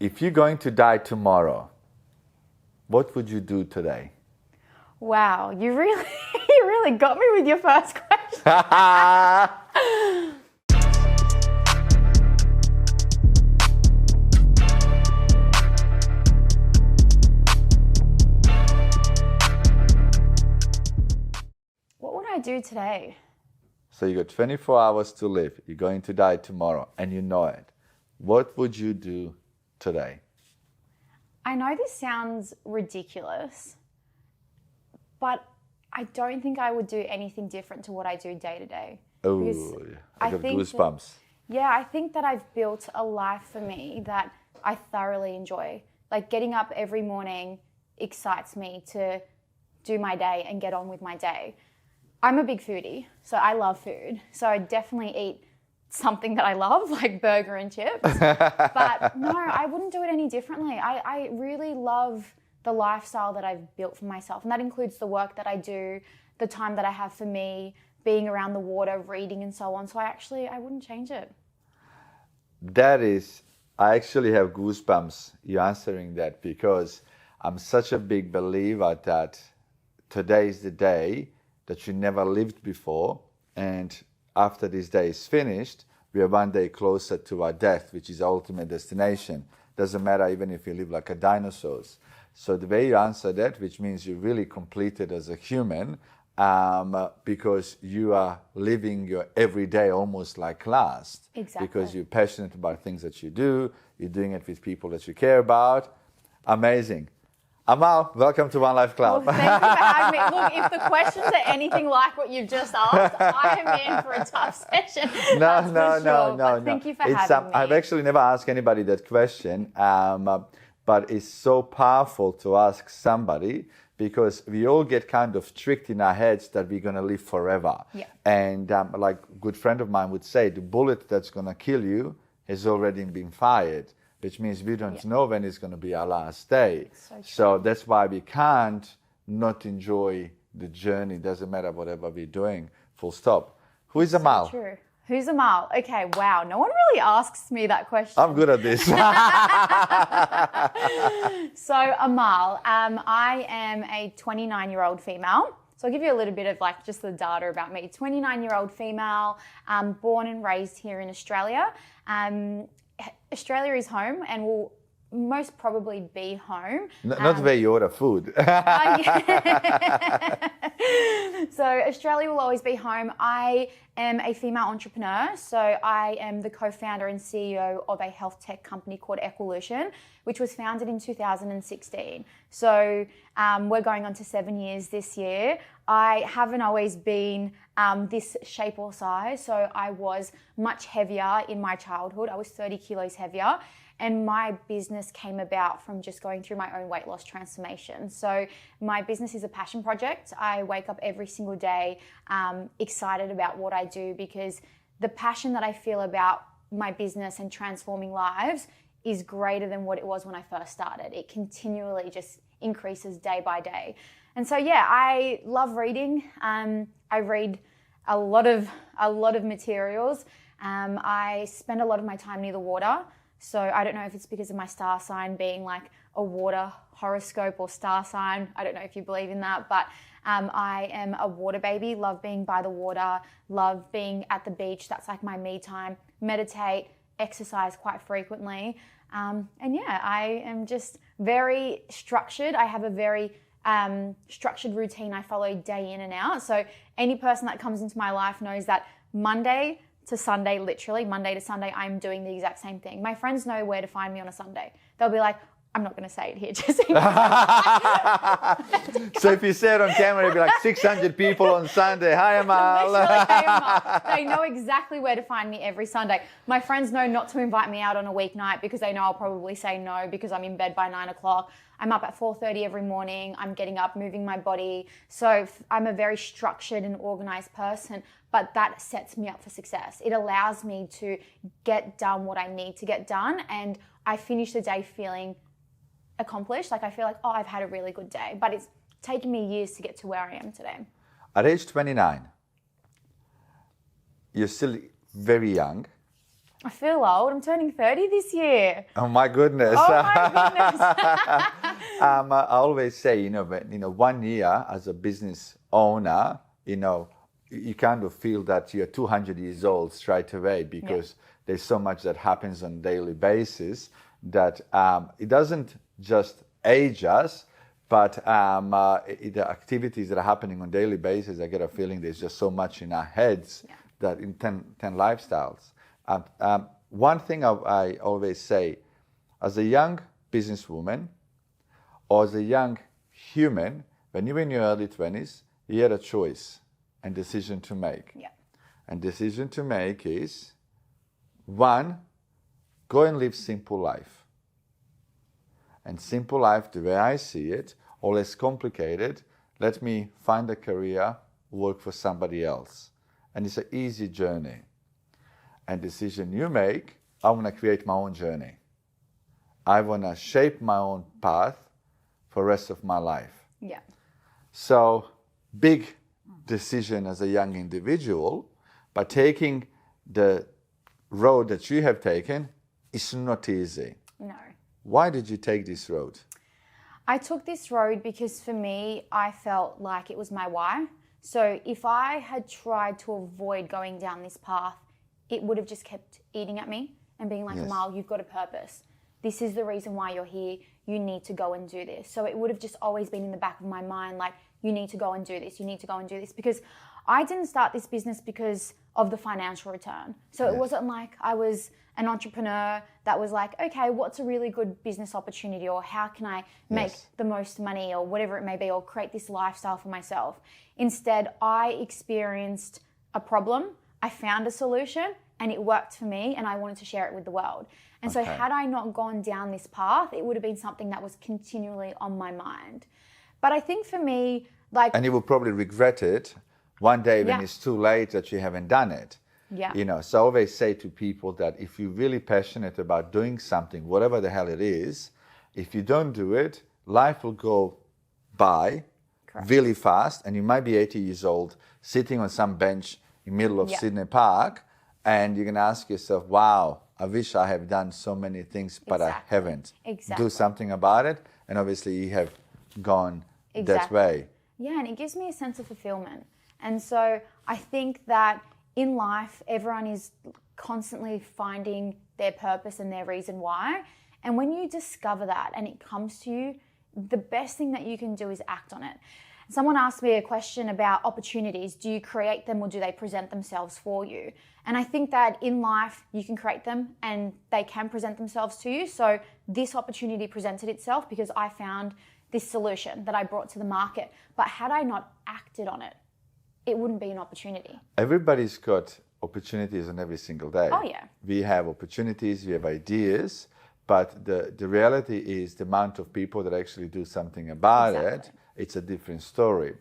If you're going to die tomorrow, what would you do today? Wow, you really, you really got me with your first question. What would I do today? So you got 24 hours to live. You're going to die tomorrow, and you know it. What would you do today? I know this sounds ridiculous, but I don't think I would do anything different to what I do day to day. Oh, I got goosebumps. I think that I've built a life for me that I thoroughly enjoy. Like getting up every morning excites me to do my day and get on with my day. I'm a big foodie, so I love food. So I definitely eat something that I love, like burger and chips. But no, I wouldn't do it any differently. I really love the lifestyle that I've built for myself. And that includes the work that I do, the time that I have for me, being around the water, reading and so on. So I wouldn't change it. I actually have goosebumps you answering that, because I'm such a big believer that today is the day that you never lived before, and after this day is finished, we are one day closer to our death, which is the ultimate destination. Doesn't matter even if you live like a dinosaurs. So the way you answer that, which means you're really completed as a human, because you are living your everyday almost like last. Exactly. Because you're passionate about things that you do, you're doing it with people that you care about. Amazing. Amal, welcome to One Life Club. Well, thank you for having me. Look, if the questions are anything like what you've just asked, I am in for a tough session. No. Thank you for having me. I've actually never asked anybody that question, but it's so powerful to ask somebody, because we all get kind of tricked in our heads that we're going to live forever. Yeah. And like a good friend of mine would say, the bullet that's going to kill you has already been fired, which means we don't know when it's going to be our last day. So that's why we can't not enjoy the journey. Doesn't matter whatever we're doing, full stop. Who is Amal? So true. Who's Amal? Okay, wow. No one really asks me that question. I'm good at this. So Amal, I am a 29-year-old female. So I'll give you a little bit of like just the data about me. 29-year-old female, born and raised here in Australia. Australia is home and will most probably be home. Not where you order food. So Australia will always be home. I am a female entrepreneur. So I am the co-founder and CEO of a health tech company called Equalution, which was founded in 2016. So we're going on to 7 years this year. I haven't always been this shape or size. So I was much heavier in my childhood. I was 30 kilos heavier. And my business came about from just going through my own weight loss transformation. So my business is a passion project. I wake up every single day excited about what I do, because the passion that I feel about my business and transforming lives is greater than what it was when I first started. It continually just increases day by day. And so, I love reading. I read a lot of materials. I spend a lot of my time near the water. So I don't know if it's because of my star sign being like a water horoscope or star sign. I don't know if you believe in that, but I am a water baby, love being by the water, love being at the beach. That's like my me time. Meditate, exercise quite frequently. I am just very structured. I have a very structured routine I follow day in and out. So any person that comes into my life knows that Monday to Sunday, literally Monday to Sunday, I'm doing the exact same thing. My friends know where to find me on a Sunday. They'll be like, I'm not going to say it here, just So if you say it on camera, it'll be like 600 people on Sunday. Hi, Amal. Hey, Amal. They know exactly where to find me every Sunday. My friends know not to invite me out on a weeknight because they know I'll probably say no because I'm in bed by 9 o'clock. I'm up at 4:30 every morning. I'm getting up, moving my body. So I'm a very structured and organized person, but that sets me up for success. It allows me to get done what I need to get done, and I finish the day feeling accomplished. Like I feel like, I've had a really good day, but it's taken me years to get to where I am today. At age 29, you're still very young, I feel old. I'm turning 30 this year. Oh my goodness. Oh my goodness. I always say, 1 year as a business owner, you kind of feel that you're 200 years old straight away because there's so much that happens on a daily basis that it doesn't just age us, but the activities that are happening on a daily basis, I get a feeling there's just so much in our heads that in 10 lifestyles. One thing I always say, as a young businesswoman or as a young human, when you're in your early 20s, you had a choice and decision to make. Yeah. And decision to make is, 1, go and live simple life. And simple life, the way I see it, or less complicated, let me find a career, work for somebody else. And it's an easy journey. And decision you make, I want to create my own journey. I want to shape my own path for the rest of my life. Yeah. So, big decision as a young individual, but taking the road that you have taken is not easy. No. Why did you take this road? I took this road because for me, I felt like it was my why. So if I had tried to avoid going down this path, it would have just kept eating at me and being like, Amal, you've got a purpose. This is the reason why you're here. You need to go and do this. So it would have just always been in the back of my mind, like, you need to go and do this. You need to go and do this. Because I didn't start this business because of the financial return. So it wasn't like I was an entrepreneur that was like, okay, what's a really good business opportunity, or how can I make the most money, or whatever it may be, or create this lifestyle for myself. Instead, I experienced a problem, I found a solution, and it worked for me, and I wanted to share it with the world. And so had I not gone down this path, it would have been something that was continually on my mind. But I think for me, like... And you will probably regret it one day when it's too late that you haven't done it. Yeah. So I always say to people that if you're really passionate about doing something, whatever the hell it is, if you don't do it, life will go by really fast, and you might be 80 years old sitting on some bench in the middle of Sydney Park, and you're going to ask yourself, wow, I wish I have done so many things, but I haven't. Do something about it, and obviously you have gone that way. Yeah, and it gives me a sense of fulfillment. And so I think that in life, everyone is constantly finding their purpose and their reason why. And when you discover that and it comes to you, the best thing that you can do is act on it. Someone asked me a question about opportunities. Do you create them, or do they present themselves for you? And I think that in life, you can create them and they can present themselves to you. So this opportunity presented itself because I found this solution that I brought to the market. But had I not acted on it, it wouldn't be an opportunity. Everybody's got opportunities on every single day. Oh, yeah. We have opportunities, we have ideas, but the reality is the amount of people that actually do something about it, it's a different story.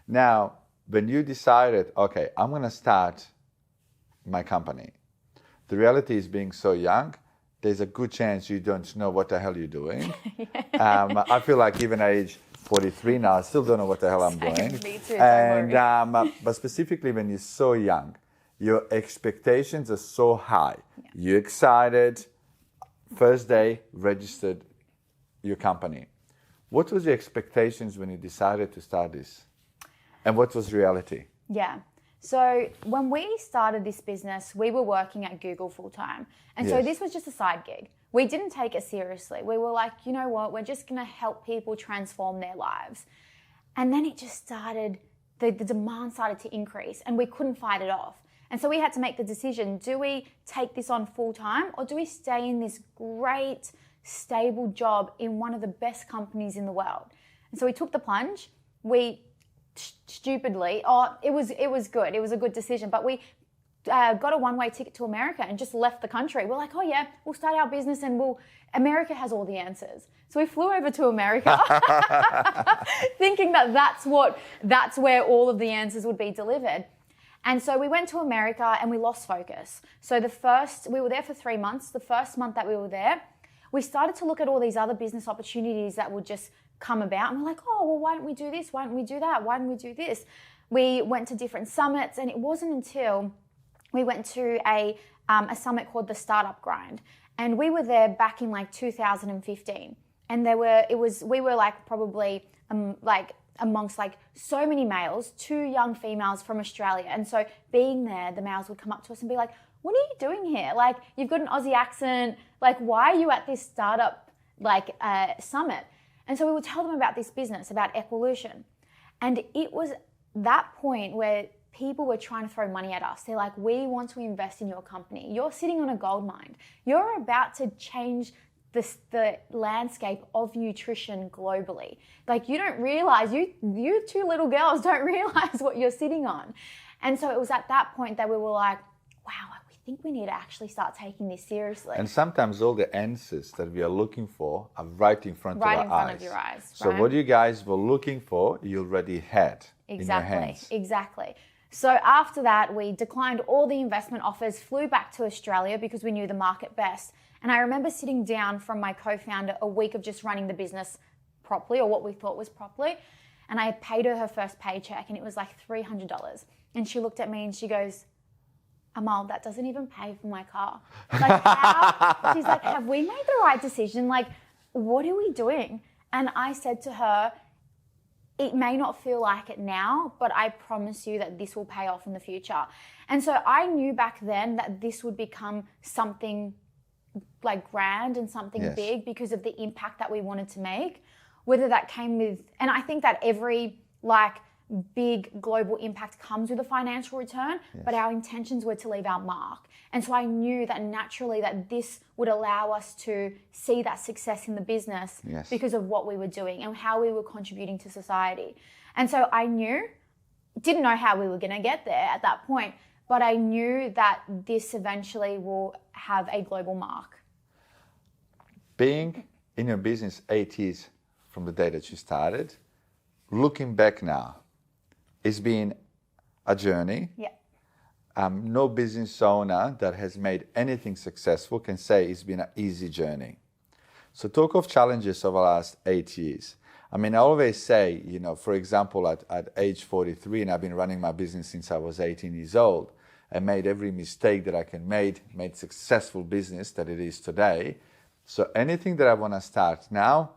Now, when you decided, okay, I'm going to start my company, the reality is, being so young, there's a good chance you don't know what the hell you're doing. I feel like even at age 43 now, I still don't know what the hell I'm doing. Me too, and but specifically when you're so young, your expectations are so high. You're excited. First day, registered your company. What was your expectations when you decided to start this? And what was reality? Yeah. So when we started this business, we were working at Google full time. And so this was just a side gig. We didn't take it seriously. We were like, you know what, we're just going to help people transform their lives. And then it just started, the demand started to increase and we couldn't fight it off. And so we had to make the decision, do we take this on full time, or do we stay in this great, stable job in one of the best companies in the world? And so we took the plunge. We stupidly, it was good. It was a good decision, but we got a one-way ticket to America and just left the country. We're like, oh yeah, we'll start our business and America has all the answers. So we flew over to America thinking that that's where all of the answers would be delivered. And so we went to America and we lost focus. So we were there for 3 months. The first month that we were there, we started to look at all these other business opportunities that would just come about. And we're like, oh, well, why don't we do this? Why don't we do that? Why don't we do this? We went to different summits, and it wasn't until we went to a a summit called the Startup Grind. And we were there back in like 2015. And we were like probably like amongst like so many males, 2 young females from Australia. And so being there, the males would come up to us and be like, what are you doing here? Like, you've got an Aussie accent. Like, why are you at this startup like summit? And so we would tell them about this business, about Equalution. And it was that point where people were trying to throw money at us. They're like, we want to invest in your company. You're sitting on a gold mine. You're about to change the landscape of nutrition globally. Like, you don't realize, you 2 little girls don't realize what you're sitting on. And so it was at that point that we were like, wow, we think we need to actually start taking this seriously. And sometimes all the answers that we are looking for are right in front of our eyes. Right in front of your eyes. So right? what you guys were looking for, you already had in your hands. Exactly. So after that, we declined all the investment offers, flew back to Australia because we knew the market best. And I remember sitting down from my co-founder a week of just running the business properly, or what we thought was properly. And I paid her first paycheck, and it was like $300. And she looked at me and she goes, Amal, that doesn't even pay for my car. Like, how? She's like, have we made the right decision? Like, what are we doing? And I said to her, it may not feel like it now, but I promise you that this will pay off in the future. And so I knew back then that this would become something like grand and something big because of the impact that we wanted to make, whether that came with, and I think that every like big global impact comes with a financial return, but our intentions were to leave our mark. And so I knew that naturally that this would allow us to see that success in the business because of what we were doing and how we were contributing to society. And so I didn't know how we were going to get there at that point, but I knew that this eventually will have a global mark. Being in your business 8 years from the day that you started, looking back now, it's been a journey. Yeah. No business owner that has made anything successful can say it's been an easy journey. So talk of challenges over the last 8 years. I mean, I always say, you know, for example, at age 43, and I've been running my business since I was 18 years old, I made every mistake that I can made successful business that it is today. So anything that I want to start now,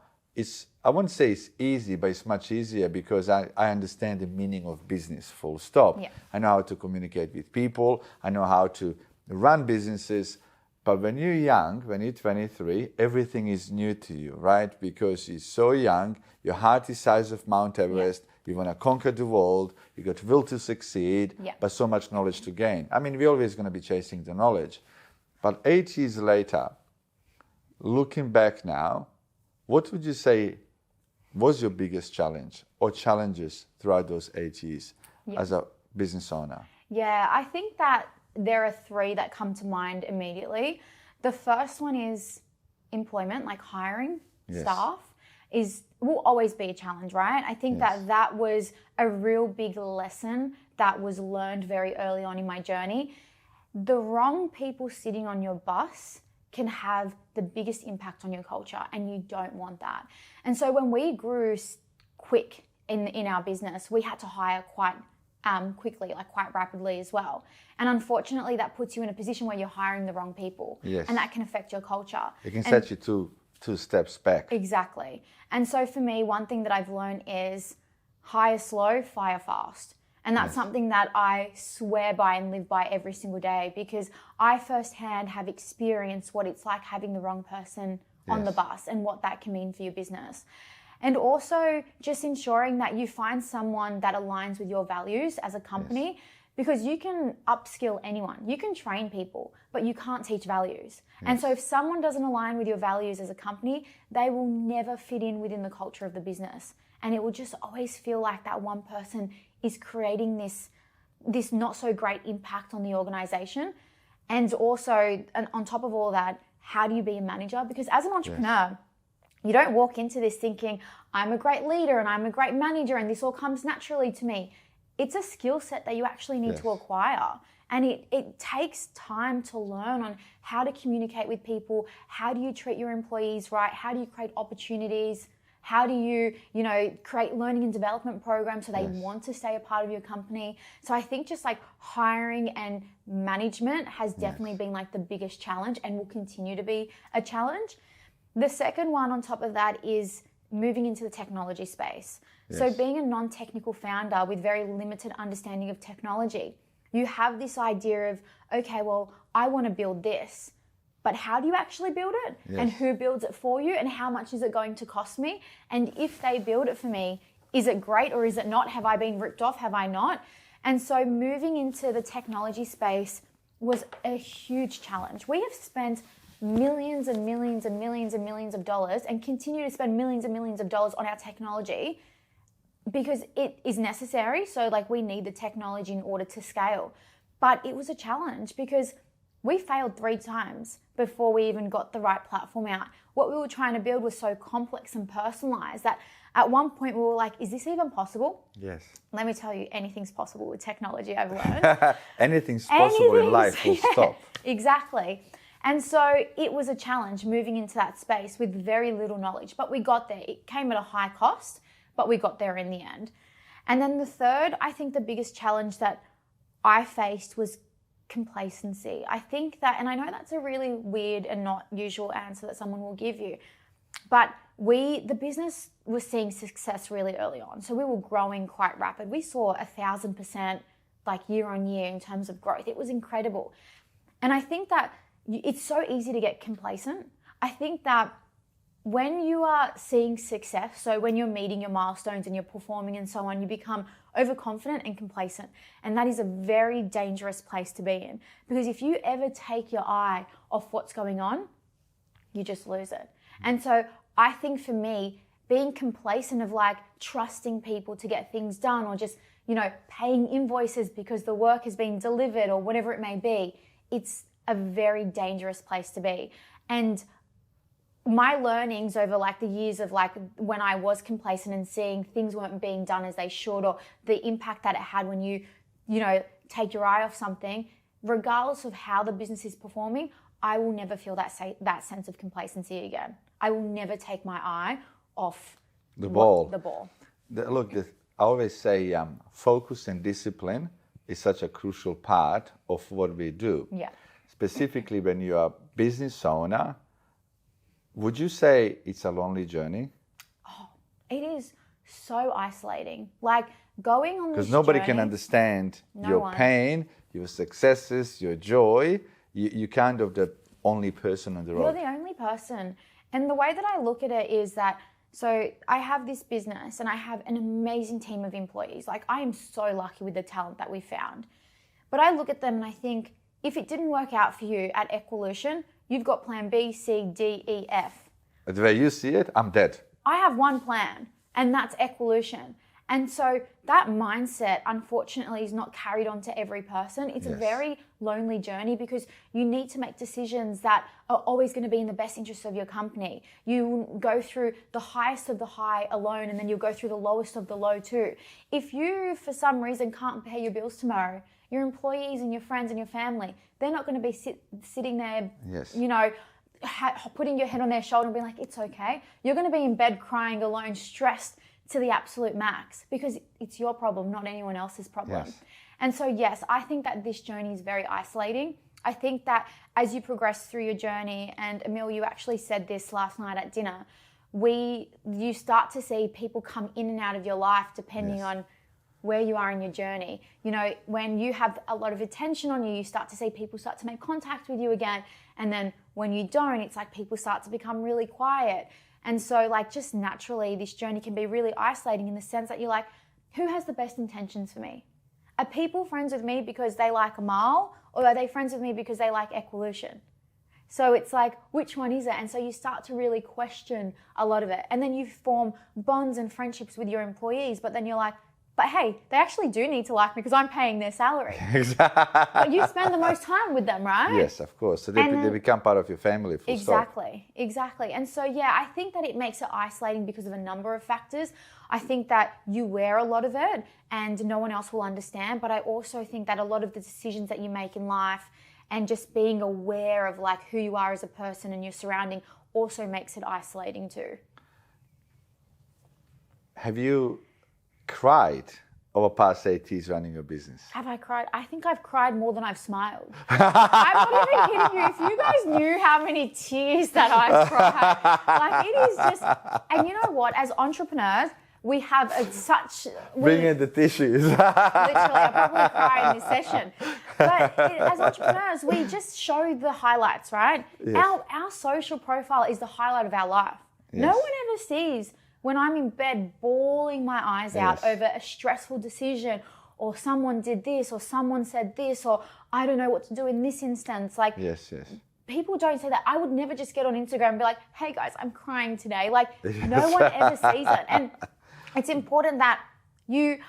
I won't say it's easy, but it's much easier because I understand the meaning of business, full stop. Yeah. I know how to communicate with people. I know how to run businesses. But when you're young, when you're 23, everything is new to you, right? Because you're so young, your heart is the size of Mount Everest, you want to conquer the world, you got will to succeed, but so much knowledge to gain. I mean, we're always going to be chasing the knowledge. But 8 years later, looking back now, what would you say was your biggest challenge or challenges throughout those 8 years as a business owner? Yeah, I think that there are 3 that come to mind immediately. The first one is employment, like hiring staff will always be a challenge, right? I think that was a real big lesson that was learned very early on in my journey. The wrong people sitting on your bus can have the biggest impact on your culture, and you don't want that. And so when we grew quick in our business, we had to hire quite quickly, like quite rapidly as well. And unfortunately, that puts you in a position where you're hiring the wrong people, and that can affect your culture. It can set you two steps back. Exactly. And so for me, one thing that I've learned is hire slow, fire fast. And that's something that I swear by and live by every single day, because I firsthand have experienced what it's like having the wrong person on the bus and what that can mean for your business. And also just ensuring that you find someone that aligns with your values as a company, because you can upskill anyone. You can train people, but you can't teach values. And so if someone doesn't align with your values as a company, they will never fit in within the culture of the business. And it will just always feel like that one person is creating this not so great impact on the organization. And also, on top of all that, how do you be a manager? Because as an entrepreneur, you don't walk into this thinking, I'm a great leader and I'm a great manager and this all comes naturally to me. It's a skill set that you actually need to acquire. And it takes time to learn on how to communicate with people. How do you treat your employees right? How do you create opportunities? How do you, create learning and development programs so they Yes. want to stay a part of your company? So I think just like hiring and management has definitely been like the biggest challenge and will continue to be a challenge. The second one on top of that is moving into the technology space. So Yes. being a non-technical founder with very limited understanding of technology, you have this idea of, okay, well, I want to build this, but how do you actually build it? Yes. And who builds it for you? And how much is it going to cost me? And if they build it for me, is it great or is it not? Have I been ripped off? Have I not? And so moving into the technology space was a huge challenge. We have spent millions and millions and millions and millions of dollars and continue to spend millions and millions of dollars on our technology because it is necessary. So like we need the technology in order to scale. But it was a challenge because we failed 3 times before we even got the right platform out. What we were trying to build was so complex and personalized that at one point we were like, is this even possible? Yes. Let me tell you, anything's possible with technology, I've learned. Anything's possible in life, full stop. Exactly. And so it was a challenge moving into that space with very little knowledge, but we got there. It came at a high cost, but we got there in the end. And then the third, I think the biggest challenge that I faced was complacency. I think that, and I know that's a really weird and not usual answer that someone will give you, but the business was seeing success really early on. So we were growing quite rapid. We saw 1,000% like year on year in terms of growth. It was incredible. And I think that it's so easy to get complacent. I think that when you are seeing success, so when you're meeting your milestones and you're performing and so on, you become overconfident and complacent. And that is a very dangerous place to be in. Because if you ever take your eye off what's going on, you just lose it. And so I think for me, being complacent of like trusting people to get things done or just, paying invoices because the work has been delivered or whatever it may be, it's a very dangerous place to be. And my learnings over like the years of like when I was complacent and seeing things weren't being done as they should, or the impact that it had when you take your eye off something, regardless of how the business is performing, I will never feel that sense of complacency again. I will never take my eye off the ball. The ball. I always say focus and discipline is such a crucial part of what we do. Yeah. Specifically when you are a business owner, would you say it's a lonely journey? Oh, it is so isolating. Like going on this Because nobody journey, can understand No your one. pain, your successes, your joy. You're kind of the only person on the You're road. the only person. And the way that I look at it is that, so I have this business and I have an amazing team of employees. Like I am so lucky with the talent that we found. But I look at them and I think, if it didn't work out for you at Equalution, you've got plan B, C, D, E, F. The way you see it, I'm dead. I have one plan, and that's Equalution. And so that mindset, unfortunately, is not carried on to every person. It's a Yes. very lonely journey because you need to make decisions that are always going to be in the best interest of your company. You go through the highest of the high alone, and then you'll go through the lowest of the low too. If you, for some reason, can't pay your bills tomorrow, your employees and your friends and your family, they're not going to be sitting there, Yes. putting your head on their shoulder and being like, it's okay. You're going to be in bed crying alone, stressed to the absolute max because it's your problem, not anyone else's problem. Yes. And so, yes, I think that this journey is very isolating. I think that as you progress through your journey, and Emil, you actually said this last night at dinner, you start to see people come in and out of your life depending Yes. on where you are in your journey. When you have a lot of attention on you, you start to see people start to make contact with you again. And then when you don't, it's like people start to become really quiet. And so like just naturally, this journey can be really isolating in the sense that you're like, who has the best intentions for me? Are people friends with me because they like Amal, or are they friends with me because they like Equalution? So it's like, which one is it? And so you start to really question a lot of it. And then you form bonds and friendships with your employees, but then you're like, but hey, they actually do need to like me because I'm paying their salary. But you spend the most time with them, right? Yes, of course. So they become part of your family, full stop. Exactly. And so, yeah, I think that it makes it isolating because of a number of factors. I think that you wear a lot of it and no one else will understand. But I also think that a lot of the decisions that you make in life and just being aware of like who you are as a person and your surrounding also makes it isolating too. have you cried over past 8 years running your business? Have I cried? I think I've cried more than I've smiled. I'm not even kidding you. If you guys knew how many tears that I've cried, like it is just, and you know what? As entrepreneurs, we have Bring in the tissues. Literally, I'll probably cry in this session. But as entrepreneurs, we just show the highlights, right? Yes. Our social profile is the highlight of our life. Yes. No one ever sees when I'm in bed bawling my eyes out Yes. over a stressful decision, or someone did this, or someone said this, or I don't know what to do in this instance. Like, Yes, yes. people don't say that. I would never just get on Instagram and be like, hey guys, I'm crying today. Like, no one ever sees it. And it's important that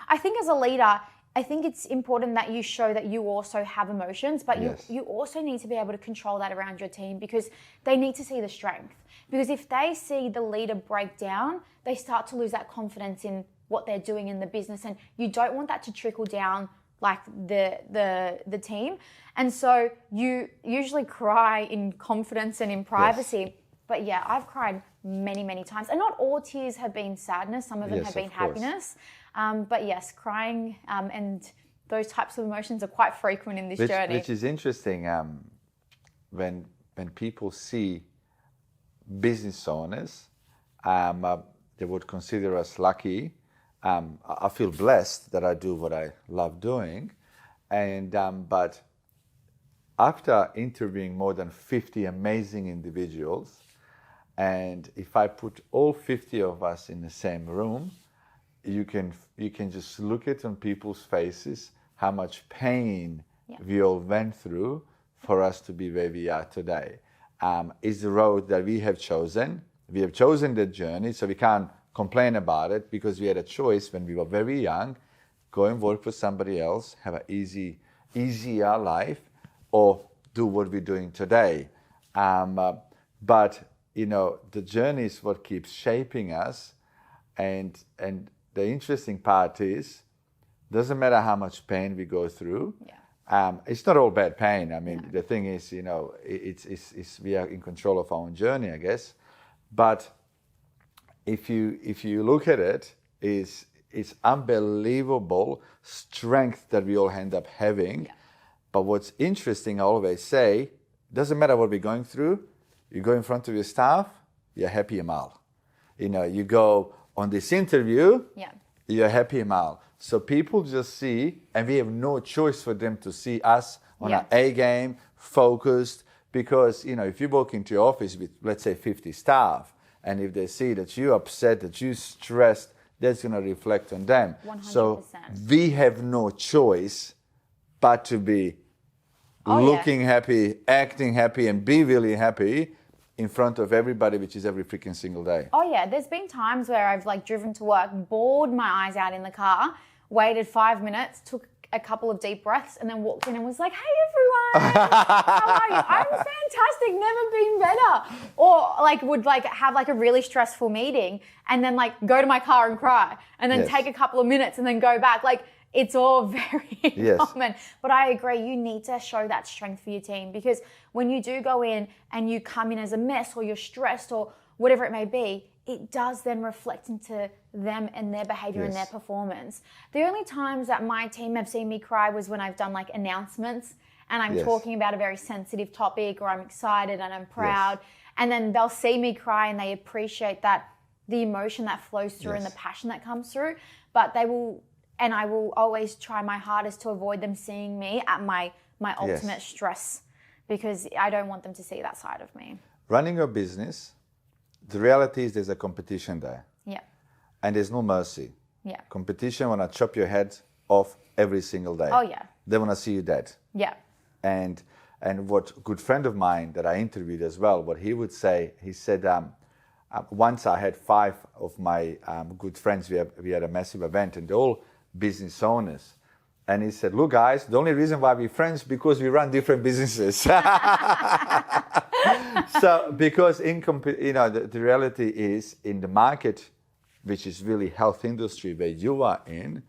I think as a leader, I think it's important that you show that you also have emotions, but Yes. you also need to be able to control that around your team, because they need to see the strength. Because if they see the leader break down, they start to lose that confidence in what they're doing in the business, and you don't want that to trickle down like the team. And so you usually cry in confidence and in privacy. Yes. But yeah, I've cried many, many times. And not all tears have been sadness. Some of them Yes, have been of course. happiness. But yes, crying and those types of emotions are quite frequent in this journey. Which is interesting. When people see business owners, they would consider us lucky. I feel blessed that I do what I love doing. And but after interviewing more than 50 amazing individuals, and if I put all 50 of us in the same room, you can just look it on people's faces how much pain we all went through for us to be where we are today. Is the road that we have chosen. We have chosen the journey, so we can't complain about it, because we had a choice when we were very young: go and work for somebody else, have an easier life, or do what we're doing today. But you know, the journey is what keeps shaping us, and the interesting part is, doesn't matter how much pain we go through. It's not all bad pain. I mean, the thing is, you know, it's we are in control of our own journey, I guess. But if you look at it, it's unbelievable strength that we all end up having. But what's interesting, I always say, doesn't matter what we're going through. You go in front of your staff, you're happy, Amal. You know, you go on this interview, you're happy, Amal. So people just see, and we have no choice for them to see us on our A game, focused. Because, you know, if you walk into your office with, let's say, 50 staff, and if they see that you're upset, that you're stressed, that's going to reflect on them. 100%. So we have no choice but to be looking happy, acting happy, and be really happy in front of everybody, which is every freaking single day. Oh yeah, there's been times where I've like driven to work, bawled my eyes out in the car, waited 5 minutes, took a couple of deep breaths, and then walked in and was like, hey everyone, how are you? I'm fantastic, never been better. Or like would like have like a really stressful meeting and then like go to my car and cry, and then take a couple of minutes and then go back. Like, it's all very common. But I agree, you need to show that strength for your team, because when you do go in and you come in as a mess, or you're stressed, or whatever it may be, it does then reflect into them and their behavior and their performance. The only times that my team have seen me cry was when I've done like announcements and I'm talking about a very sensitive topic, or I'm excited and I'm proud. And then they'll see me cry and they appreciate that, the emotion that flows through and the passion that comes through. But they will, and I will always try my hardest to avoid them seeing me at my ultimate stress, because I don't want them to see that side of me. Running your business, the reality is there's a competition there. And there's no mercy. Competition want to chop your head off every single day. They want to see you dead. And what a good friend of mine that I interviewed as well, what he would say, he said, once I had 5 of my good friends, we had a massive event, and they're all business owners. And he said, look guys, the only reason why we're friends because we run different businesses. So because the reality is, in the market, which is really health industry where you are in,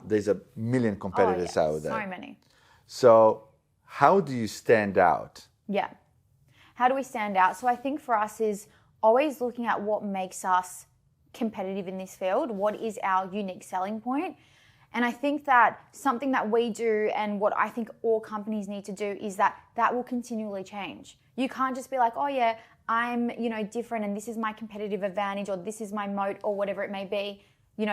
there's a million competitors out there. So many. So how do you stand out? How do we stand out? So I think for us is always looking at what makes us competitive in this field? What is our unique selling point? And I think that something that we do, and what I think all companies need to do, is that will continually change. You can't just be like, oh yeah, I'm, different and this is my competitive advantage, or this is my moat, or whatever it may be,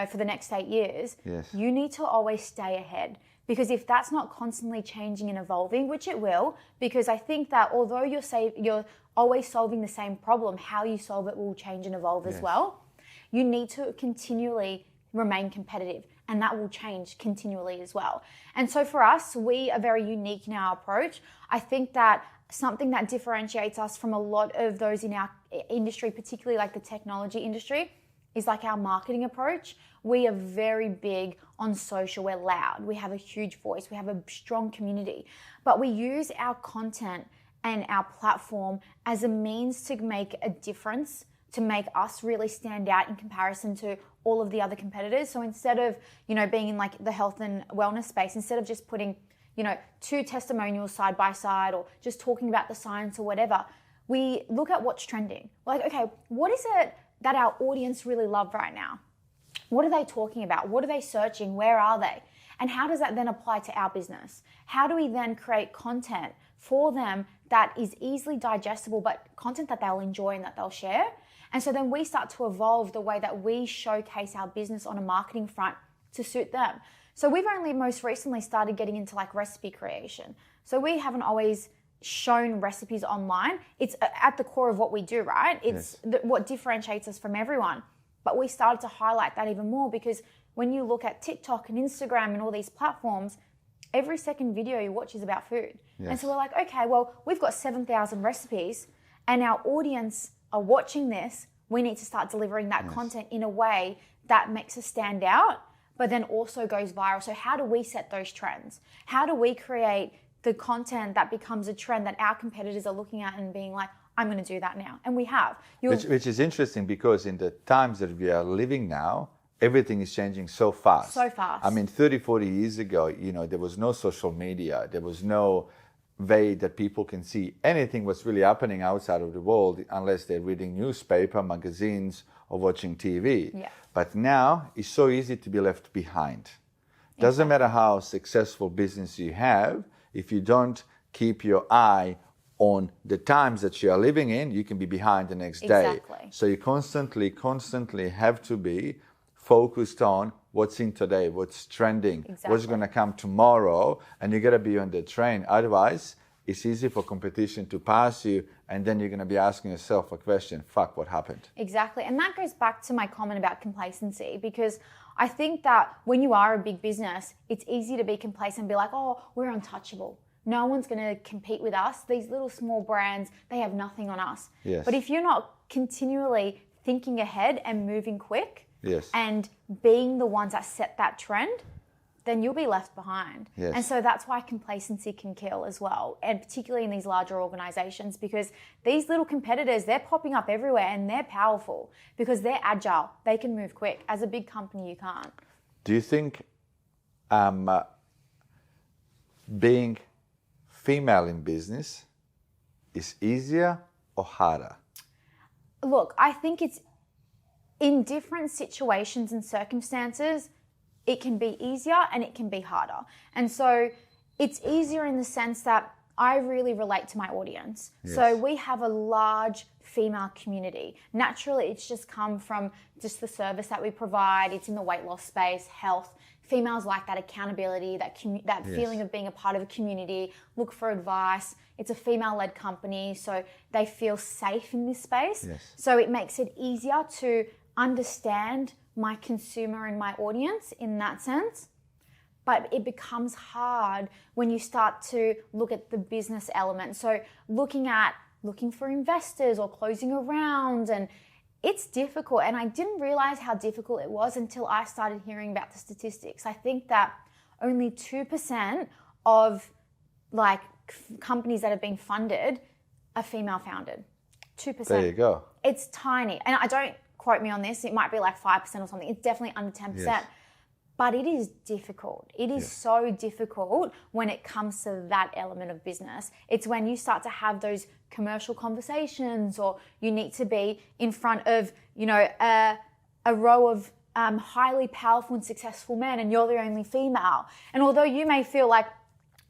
for the next 8 years. Yes. You need to always stay ahead. Because if that's not constantly changing and evolving, which it will, because I think that although you're always solving the same problem, how you solve it will change and evolve as well. You need to continually remain competitive, and that will change continually as well. And so for us, we are very unique in our approach. I think that something that differentiates us from a lot of those in our industry, particularly like the technology industry, is like our marketing approach. We are very big on social. We're loud. We have a huge voice. We have a strong community. But we use our content and our platform as a means to make a difference, to make us really stand out in comparison to all of the other competitors. So instead of, being in like the health and wellness space, instead of just putting, 2 testimonials side by side, or just talking about the science or whatever, we look at what's trending. Like, okay, what is it that our audience really love right now? What are they talking about? What are they searching? Where are they? And how does that then apply to our business? How do we then create content for them that is easily digestible, but content that they'll enjoy and that they'll share? And so then we start to evolve the way that we showcase our business on a marketing front to suit them. So we've only most recently started getting into like recipe creation. So we haven't always shown recipes online. It's at the core of what we do, right? It's what differentiates us from everyone. But we started to highlight that even more, because when you look at TikTok and Instagram and all these platforms, every second video you watch is about food. Yes. And so we're like, okay, well, we've got 7,000 recipes and our audience are watching this. We need to start delivering that content in a way that makes us stand out, but then also goes viral. So how do we set those trends? How do we create the content that becomes a trend that our competitors are looking at and being like, I'm going to do that now? And we have. Which is interesting, because in the times that we are living now, everything is changing so fast. So fast. I mean, 30, 40 years ago, there was no social media. There was no way that people can see anything what's really happening outside of the world, unless they're reading newspaper, magazines, or watching TV. Yeah. But now it's so easy to be left behind. Doesn't matter how successful business you have, if you don't keep your eye on the times that you are living in, you can be behind the next day. So you constantly have to be focused on what's in today, what's trending, what's going to come tomorrow, and you got to be on the train. Otherwise, it's easy for competition to pass you, and then you're going to be asking yourself a question, fuck, what happened? Exactly. And that goes back to my comment about complacency, because I think that when you are a big business, it's easy to be complacent and be like, oh, we're untouchable. No one's going to compete with us. These little small brands, they have nothing on us. Yes. But if you're not continually thinking ahead and moving quick, yes, and being the ones that set that trend, then you'll be left behind. Yes. And so that's why complacency can kill as well, and particularly in these larger organizations, because these little competitors, they're popping up everywhere and they're powerful because they're agile. They can move quick. As a big company, you can't. Do you think being female in business is easier or harder? Look, I think it's in different situations and circumstances, it can be easier and it can be harder. And so it's easier in the sense that I really relate to my audience. Yes. So we have a large female community. Naturally, it's just come from just the service that we provide. It's in the weight loss space, health. Females like that accountability, that yes, feeling of being a part of a community, look for advice. It's a female-led company, so they feel safe in this space. Yes. So it makes it easier to understand my consumer and my audience in that sense. But it becomes hard when you start to look at the business element. So looking for investors or closing a round, and it's difficult. And I didn't realize how difficult it was until I started hearing about the statistics. I think that only 2% of companies that have been funded are female founded. 2%. There you go. It's tiny. And I don't quote me on this. It might be like 5% or something. It's definitely under 10%. Yes. But it is difficult. It is so difficult when it comes to that element of business. It's when you start to have those commercial conversations, or you need to be in front of, a a row of highly powerful and successful men and you're the only female. And although you may feel like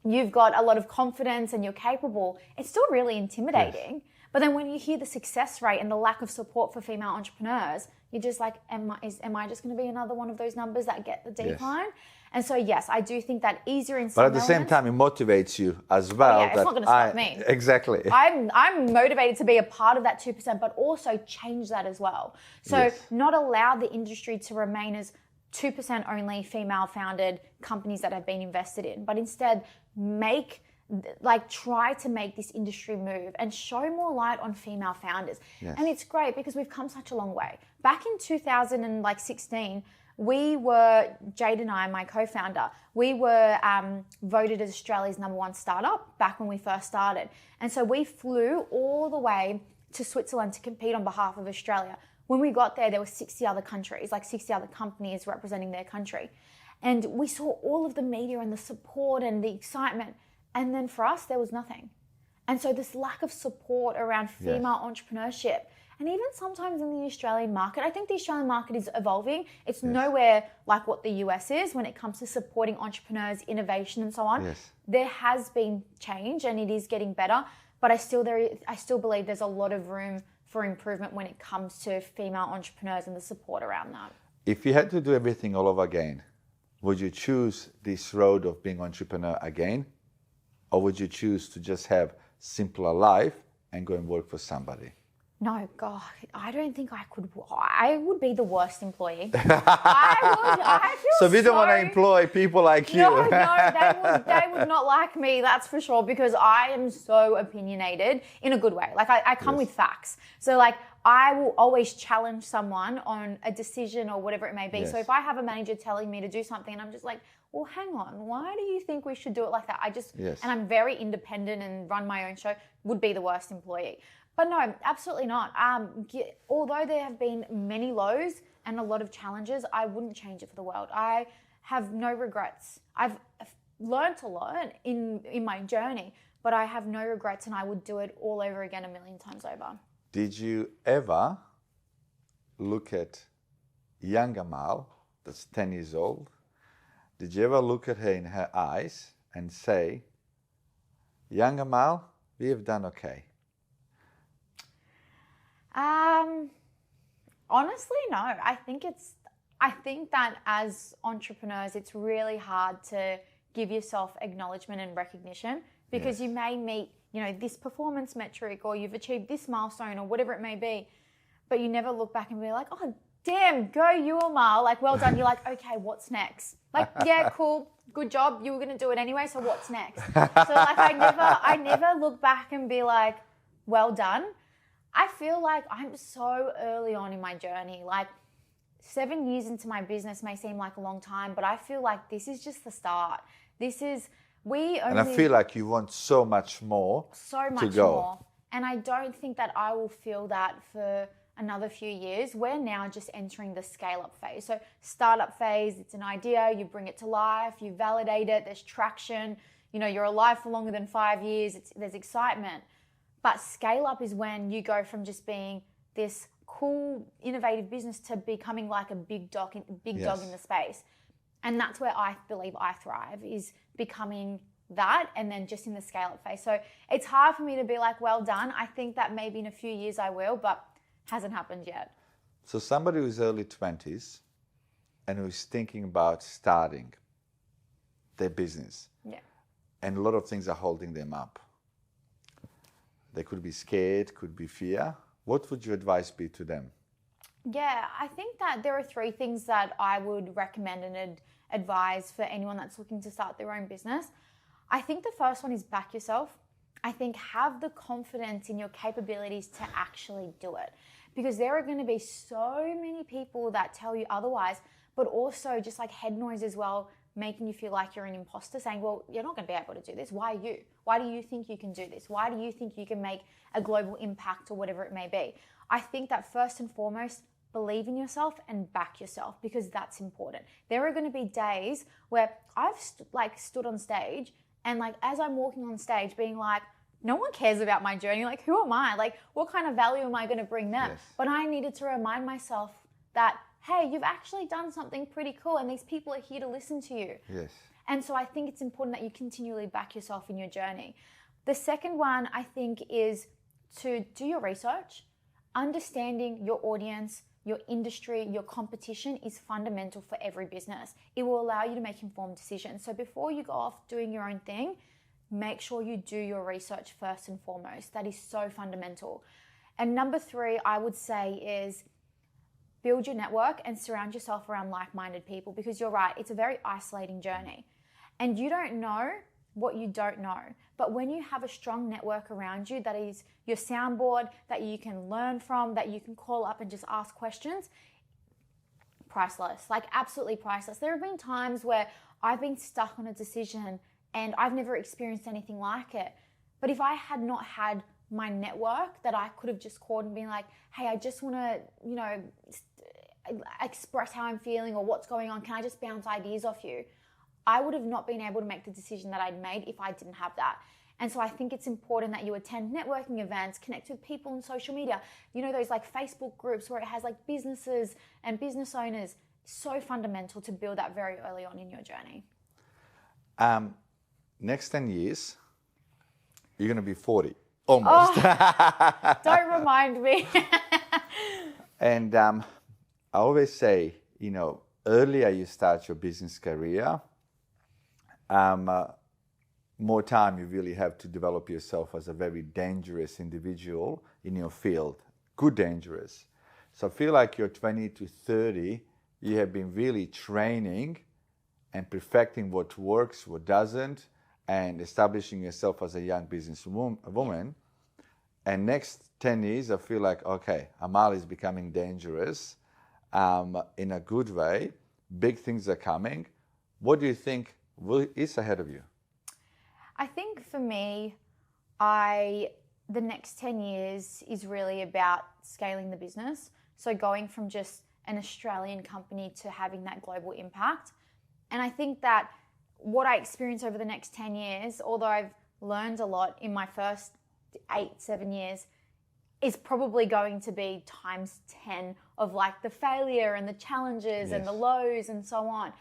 you've got a lot of confidence and you're capable, it's still really intimidating. Yes. But then when you hear the success rate and the lack of support for female entrepreneurs, you're just like, am I just going to be another one of those numbers that get the decline? Yes. And so, yes, I do think that easier in some But at the same time, it motivates you as well. Yeah, it's not going to stop me. Exactly. I'm motivated to be a part of that 2%, but also change that as well. So yes. Not allow the industry to remain as 2% only female-founded companies that have been invested in, but instead try to make this industry move and show more light on female founders. Yes. And it's great because we've come such a long way. Back in 2016, we were, Jade and I, my co-founder, we were voted as Australia's #1 startup back when we first started. And so we flew all the way to Switzerland to compete on behalf of Australia. When we got there were 60 other countries, 60 other companies representing their country. And we saw all of the media and the support and the excitement. And then for us, there was nothing. And so this lack of support around female entrepreneurship, and even sometimes in the Australian market, I think the Australian market is evolving. It's nowhere like what the US is when it comes to supporting entrepreneurs, innovation and so on. Yes. There has been change and it is getting better, but I still believe there's a lot of room for improvement when it comes to female entrepreneurs and the support around that. If you had to do everything all over again, would you choose this road of being entrepreneur again? Or would you choose to just have simpler life and go and work for somebody? No, God, I don't think I could. I would be the worst employee. I feel so we don't want to employ people like you. No, they would not like me, that's for sure, because I am so opinionated in a good way. I come with facts. So I will always challenge someone on a decision or whatever it may be. Yes. So if I have a manager telling me to do something and I'm just like, well, hang on, why do you think we should do it like that? And I'm very independent and run my own show, would be the worst employee. But no, absolutely not. Although there have been many lows and a lot of challenges, I wouldn't change it for the world. I have no regrets. I've learnt a lot in my journey, but I have no regrets and I would do it all over again 1,000,000 times over. Did you ever look at young Amal, that's 10 years old? Did you ever look at her in her eyes and say, young Amal, we have done okay? Honestly, no. I think that as entrepreneurs, it's really hard to give yourself acknowledgement and recognition because you may meet, this performance metric or you've achieved this milestone or whatever it may be, but you never look back and be like, oh, damn, go you, Amal. Well done. You're like, okay, what's next? Yeah, cool, good job. You were going to do it anyway, so what's next? So I never look back and be like, well done. I feel like I'm so early on in my journey. 7 years into my business may seem like a long time, but I feel like this is just the start. And I feel like you want so much more. So much more. And I don't think that I will feel that for another few years. We're now just entering the scale-up phase. So startup phase, it's an idea, you bring it to life, you validate it, there's traction, you're alive for longer than 5 years, there's excitement. But scale up is when you go from just being this cool, innovative business to becoming like a big dog in the space. And that's where I believe I thrive, is becoming that and then just in the scale up phase. So it's hard for me to be like, well done. I think that maybe in a few years I will, but hasn't happened yet. So somebody who's early 20s and who's thinking about starting their business. Yeah. And a lot of things are holding them up. They could be scared, could be fear. What would your advice be to them? Yeah, I think that there are 3 things that I would recommend and advise for anyone that's looking to start their own business. I think the first one is back yourself. I think have the confidence in your capabilities to actually do it, because there are going to be so many people that tell you otherwise, but also just head noise as well, making you feel like you're an imposter, saying, well, you're not going to be able to do this. Why are you? Why do you think you can do this? Why do you think you can make a global impact or whatever it may be? I think that first and foremost, believe in yourself and back yourself, because that's important. There are going to be days where I've stood on stage and as I'm walking on stage being like, no one cares about my journey. Who am I? What kind of value am I going to bring them? Yes. But I needed to remind myself that, hey, you've actually done something pretty cool and these people are here to listen to you. Yes. And so I think it's important that you continually back yourself in your journey. The second one, I think, is to do your research. Understanding your audience, your industry, your competition is fundamental for every business. It will allow you to make informed decisions. So before you go off doing your own thing, make sure you do your research first and foremost. That is so fundamental. And number 3, I would say, is build your network and surround yourself around like-minded people, because you're right, it's a very isolating journey. And you don't know what you don't know. But when you have a strong network around you that is your soundboard, that you can learn from, that you can call up and just ask questions, priceless, like absolutely priceless. There have been times where I've been stuck on a decision and I've never experienced anything like it. But if I had not had my network that I could have just called and been like, hey, I just want to, express how I'm feeling or what's going on. Can I just bounce ideas off you? I would have not been able to make the decision that I'd made if I didn't have that. And so I think it's important that you attend networking events, connect with people on social media. You know, those like Facebook groups where it has like businesses and business owners. So fundamental to build that very early on in your journey. Next 10 years, you're going to be 40, almost. Oh, don't remind me. And I always say, earlier you start your business career, more time you really have to develop yourself as a very dangerous individual in your field. Good dangerous. So I feel like you're 20 to 30, you have been really training and perfecting what works, what doesn't, and establishing yourself as a young business woman. And next 10 years, I feel like, okay, Amal is becoming dangerous in a good way. Big things are coming. What do you think is ahead of you? I think for me, the next 10 years is really about scaling the business. So going from just an Australian company to having that global impact. And I think that what I experience over the next 10 years, although I've learned a lot in my first 8-7 years, is probably going to be times 10 of like the failure and the challenges and the lows and so on.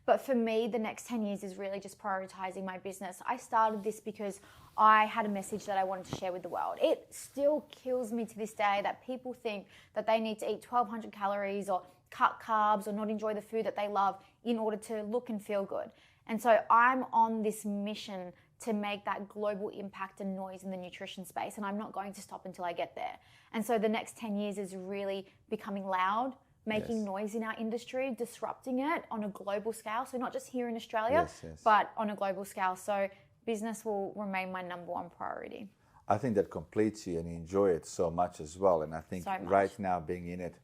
But for me, the next 10 years is really just prioritizing my business. I started this because I had a message that I wanted to share with the world. It still kills me to this day that people think that they need to eat 1,200 calories or cut carbs or not enjoy the food that they love in order to look and feel good. And so I'm on this mission to make that global impact and noise in the nutrition space. And I'm not going to stop until I get there. And so the next 10 years is really becoming loud, making noise in our industry, disrupting it on a global scale. So not just here in Australia, but on a global scale. So business will remain my number one priority. I think that completes you and you enjoy it so much as well. And I think right now being in it,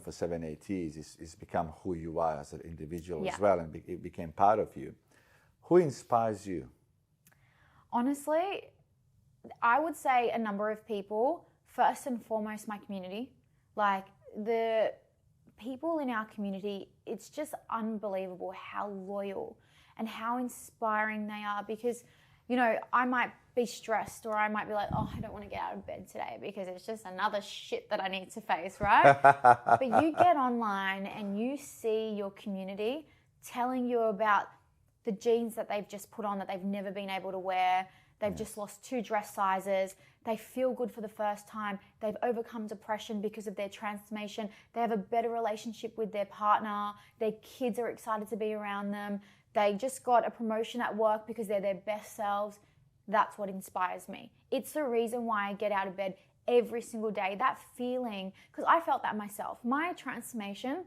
for 7-8 years, it's become who you are as an individual as well, and it became part of you. Who inspires you? Honestly, I would say a number of people. First and foremost, my community. Like the people in our community, it's just unbelievable how loyal and how inspiring they are, because, I might be stressed or I might be like, oh, I don't want to get out of bed today because it's just another shit that I need to face, right? But you get online and you see your community telling you about the jeans that they've just put on that they've never been able to wear. They've just lost 2 dress sizes. They feel good for the first time. They've overcome depression because of their transformation. They have a better relationship with their partner. Their kids are excited to be around them. They just got a promotion at work because they're their best selves. That's what inspires me. It's the reason why I get out of bed every single day. That feeling, because I felt that myself. My transformation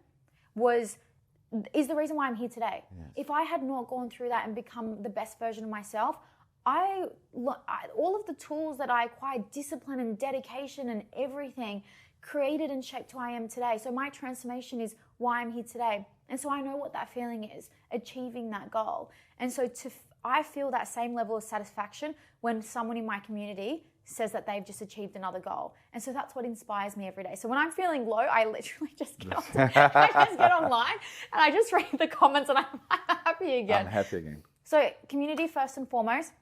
is the reason why I'm here today. Yes. If I had not gone through that and become the best version of myself, all of the tools that I acquired, discipline and dedication and everything, created and shaped who I am today. So my transformation is why I'm here today. And so I know what that feeling is, achieving that goal. And so I feel that same level of satisfaction when someone in my community says that they've just achieved another goal. And so that's what inspires me every day. So when I'm feeling low, I literally just get online and I just read the comments and I'm happy again. I'm happy again. So community first and foremost.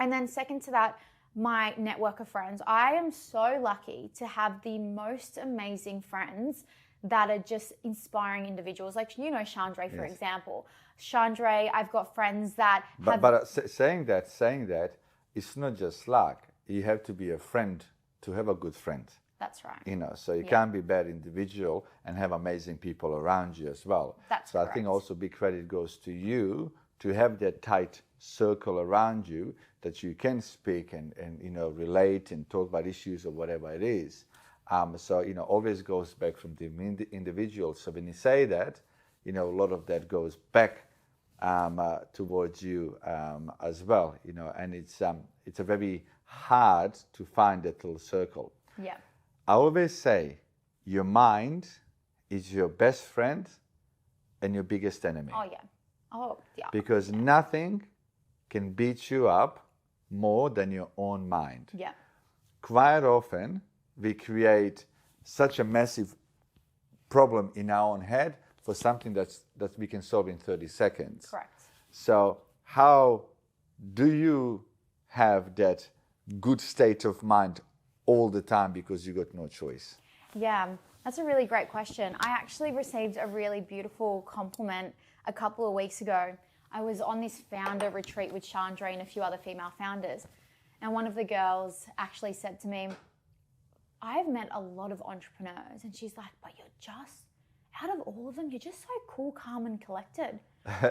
And then second to that, my network of friends. I am so lucky to have the most amazing friends that are just inspiring individuals. Like, you know, Chandra, for example. Chandra, I've got friends that have... But saying that, it's not just luck. You have to be a friend to have a good friend. That's right. You know, so you can't be a bad individual and have amazing people around you as well. That's so correct. I think also big credit goes to you to have that tight circle around you that you can speak and you know, relate and talk about issues or whatever it is. So, you know, always goes back from the individual. So when you say that, you know, a lot of that goes back towards you as well, you know, and it's a very hard to find that little circle. Yeah. I always say your mind is your best friend and your biggest enemy. Oh, yeah. Oh, yeah. Because nothing can beat you up more than your own mind. Yeah. Quite often, we create such a massive problem in our own head for something that we can solve in 30 seconds. Correct. So how do you have that good state of mind all the time because you got no choice? Yeah, that's a really great question. I actually received a really beautiful compliment a couple of weeks ago. I was on this founder retreat with Chandra and a few other female founders. And one of the girls actually said to me, I've met a lot of entrepreneurs. And she's like, but you're just, out of all of them, you're just so cool, calm and collected.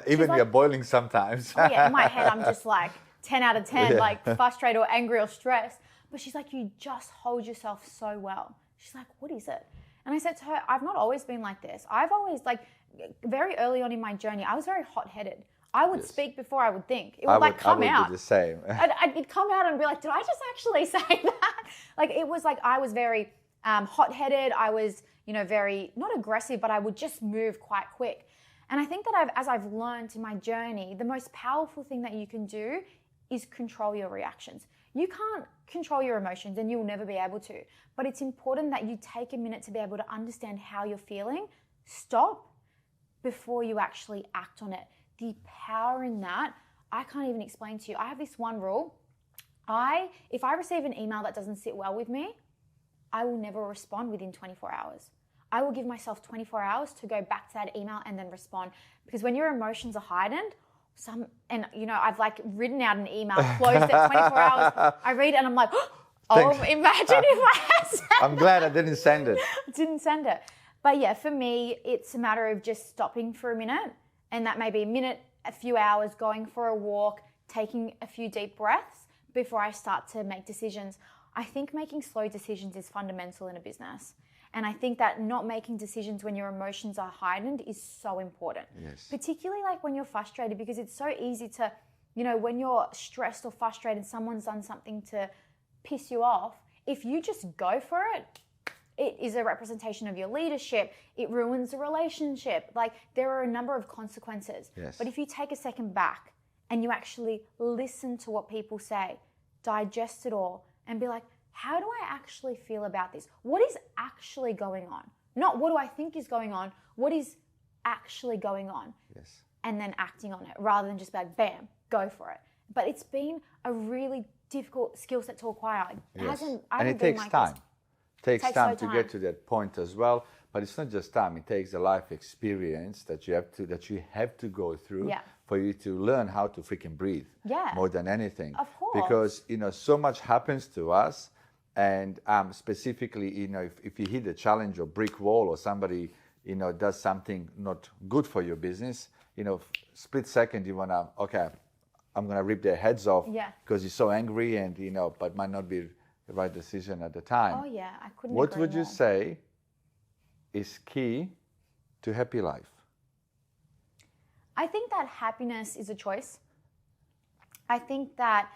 Even like, you're boiling sometimes. Oh yeah, in my head, I'm just like 10 out of 10, like frustrated or angry or stressed. But she's like, you just hold yourself so well. She's like, what is it? And I said to her, I've not always been like this. I've always, like, very early on in my journey, I was very hot-headed. I would speak before I would think. It would come out. I would be the same. It'd come out and be like, did I just actually say that? Like, it was like I was very hot-headed. I was, you know, very, not aggressive, but I would just move quite quick. And I think that as I've learned in my journey, the most powerful thing that you can do is control your reactions. You can't control your emotions and you'll never be able to. But it's important that you take a minute to be able to understand how you're feeling. Stop before you actually act on it. The power in that, I can't even explain to you. I have this one rule. If I receive an email that doesn't sit well with me, I will never respond within 24 hours. I will give myself 24 hours to go back to that email and then respond. Because when your emotions are heightened, and you know, I've like written out an email, closed it, 24 hours, I read it and I'm like, oh, imagine if I had sent it. I'm glad I didn't send it. Didn't send it. But yeah, for me, it's a matter of just stopping for a minute, and that may be a minute, a few hours, going for a walk, taking a few deep breaths before I start to make decisions. I think making slow decisions is fundamental in a business. And I think that not making decisions when your emotions are heightened is so important. Yes. Particularly like when you're frustrated, because it's so easy to, you know, when you're stressed or frustrated, someone's done something to piss you off. If you just go for it, it is a representation of your leadership. It ruins the relationship. Like, there are a number of consequences. Yes. But if you take a second back and you actually listen to what people say, digest it all, and be like, how do I actually feel about this? What is actually going on? Not what do I think is going on, what is actually going on? Yes. And then acting on it, rather than just be like, bam, go for it. But it's been a really difficult skill set to acquire. It takes time. It takes time to get to that point as well. But it's not just time. It takes a life experience that you have to go through for you to learn how to freaking breathe. Yeah. More than anything. Of course. Because, you know, so much happens to us. And specifically, you know, if you hit a challenge or brick wall, or somebody, you know, does something not good for your business, you know, split second you wanna, okay, I'm gonna rip their heads off because you're so angry, and you know, but might not be the right decision at the time. Oh yeah, I couldn't. What would you say is key to happy life? I think that happiness is a choice. I think that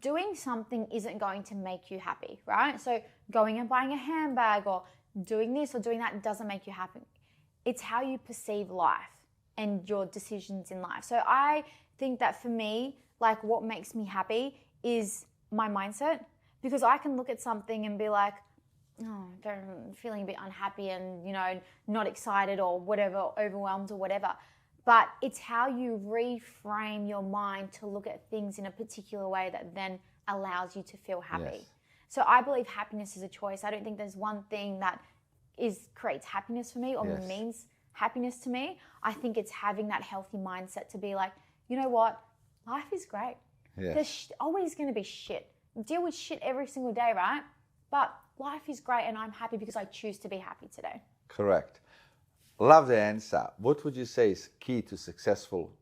doing something isn't going to make you happy, right? So going and buying a handbag or doing this or doing that doesn't make you happy. It's how you perceive life and your decisions in life. So I think that for me, like, what makes me happy is my mindset, because I can look at something and be like, oh, I'm feeling a bit unhappy and, you know, not excited or whatever, overwhelmed or whatever. But it's how you reframe your mind to look at things in a particular way that then allows you to feel happy. Yes. So I believe happiness is a choice. I don't think there's one thing that creates happiness for me or Yes. means happiness to me. I think it's having that healthy mindset to be like, you know what? Life is great. Yes. There's always going to be shit. Deal with shit every single day, right? But life is great and I'm happy because I choose to be happy today. Correct. Love the answer. What would you say is key to successful?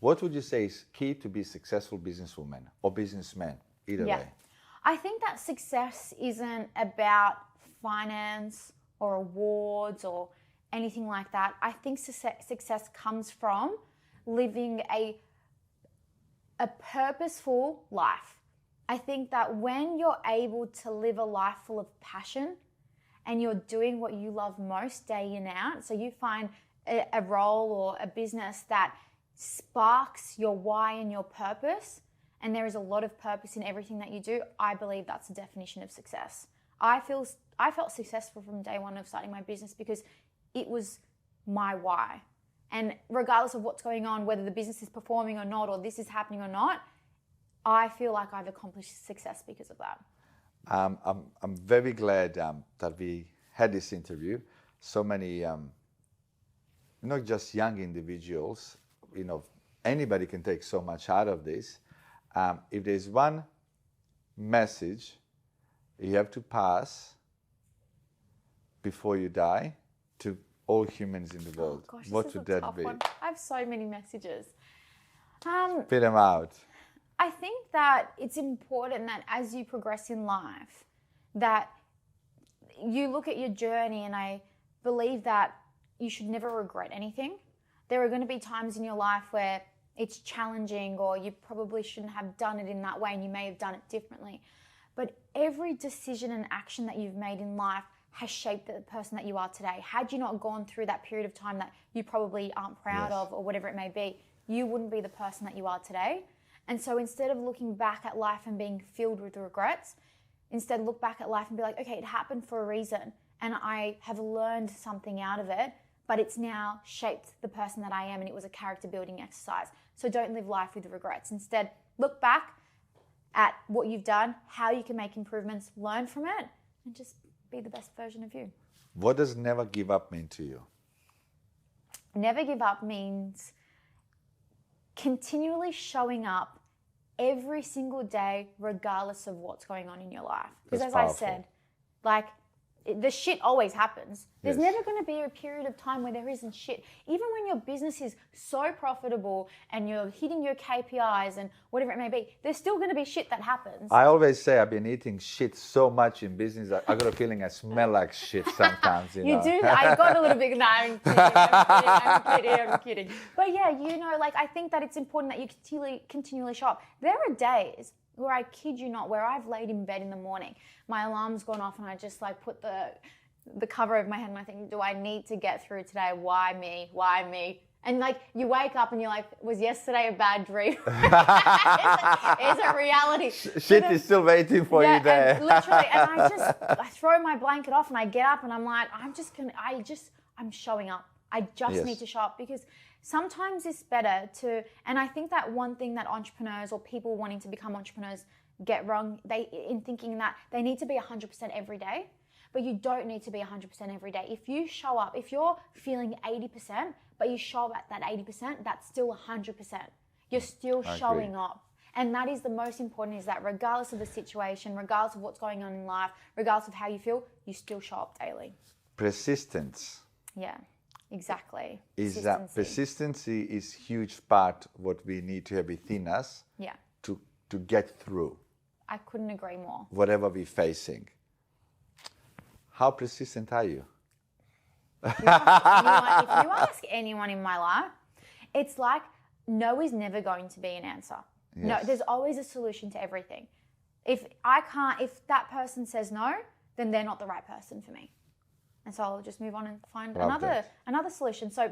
What would you say is key to be a successful businesswoman or businessman? Either way. I think that success isn't about finance or awards or anything like that. I think success comes from living a purposeful life. I think that when you're able to live a life full of passion and you're doing what you love most day in out, so you find a role or a business that sparks your why and your purpose, and there is a lot of purpose in everything that you do, I believe that's the definition of success. I felt successful from day one of starting my business because it was my why. And regardless of what's going on, whether the business is performing or not, or this is happening or not, I feel like I've accomplished success because of that. I'm very glad that we had this interview. So many, not just young individuals, anybody can take so much out of this. If there's one message you have to pass before you die to all humans in the world, Gosh, what would that be? One. I have so many messages. Spit them out. I think that it's important that as you progress in life, that you look at your journey, and I believe that you should never regret anything. There are going to be times in your life where it's challenging or you probably shouldn't have done it in that way and you may have done it differently. But every decision and action that you've made in life has shaped the person that you are today. Had you not gone through that period of time that you probably aren't proud of or whatever it may be, you wouldn't be the person that you are today. And so instead of looking back at life and being filled with regrets, instead look back at life and be like, okay, it happened for a reason and I have learned something out of it, but it's now shaped the person that I am and it was a character building exercise. So don't live life with regrets. Instead, look back at what you've done, how you can make improvements, learn from it, and just be the best version of you. What does never give up mean to you? Never give up means continually showing up every single day, regardless of what's going on in your life. Because as I said, the shit always happens. There's never going to be a period of time where there isn't shit. Even when your business is so profitable and you're hitting your KPIs and whatever it may be, there's still going to be shit that happens. I always say I've been eating shit so much in business that I got a feeling I smell like shit sometimes. You do. I got a little bit. No, I'm kidding. But yeah, I think that it's important that you continually show up. There are days where I kid you not, where I've laid in bed in the morning, my alarm's gone off and I just put the cover over my head and I think, do I need to get through today? Why me? Why me? And you wake up and you're like, was yesterday a bad dream? Is it reality? Shit is still waiting for you there. And literally, and I throw my blanket off and I get up and I'm like, I'm showing up. I just need to show up because sometimes it's better to, and I think that one thing that entrepreneurs or people wanting to become entrepreneurs get wrong, in thinking that they need to be 100% every day, but you don't need to be 100% every day. If you show up, if you're feeling 80%, but you show up at that 80%, that's still 100%. You're still showing up. And that is the most important, is that regardless of the situation, regardless of what's going on in life, regardless of how you feel, you still show up daily. Persistence. Yeah. Exactly. Persistency is huge part what we need to have within us to get through. I couldn't agree more. Whatever we're facing. How persistent are you? If you ask anyone in my life, it's like no is never going to be an answer. Yes. No, there's always a solution to everything. If that person says no, then they're not the right person for me. And so I'll just move on and find another solution. So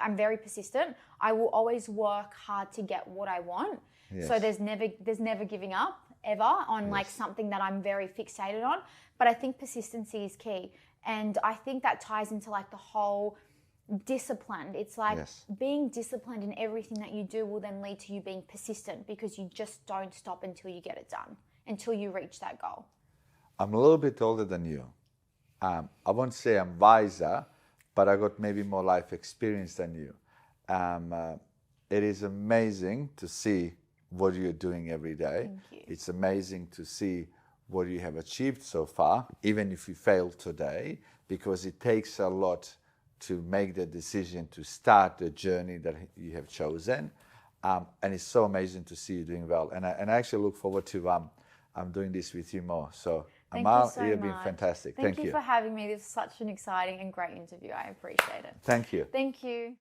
I'm very persistent. I will always work hard to get what I want. Yes. So there's never giving up ever on something that I'm very fixated on. But I think persistency is key. And I think that ties into the whole disciplined. It's being disciplined in everything that you do will then lead to you being persistent, because you just don't stop until you get it done, until you reach that goal. I'm a little bit older than you. I won't say I'm wiser, but I got maybe more life experience than you. It is amazing to see what you're doing every day. Thank you. It's amazing to see what you have achieved so far, even if you failed today, because it takes a lot to make the decision to start the journey that you have chosen. And it's so amazing to see you doing well. And I actually look forward to doing this with you more. So, Thank Amal, you so you've much. been fantastic. Thank you for having me. This is such an exciting and great interview. I appreciate it. Thank you. Thank you.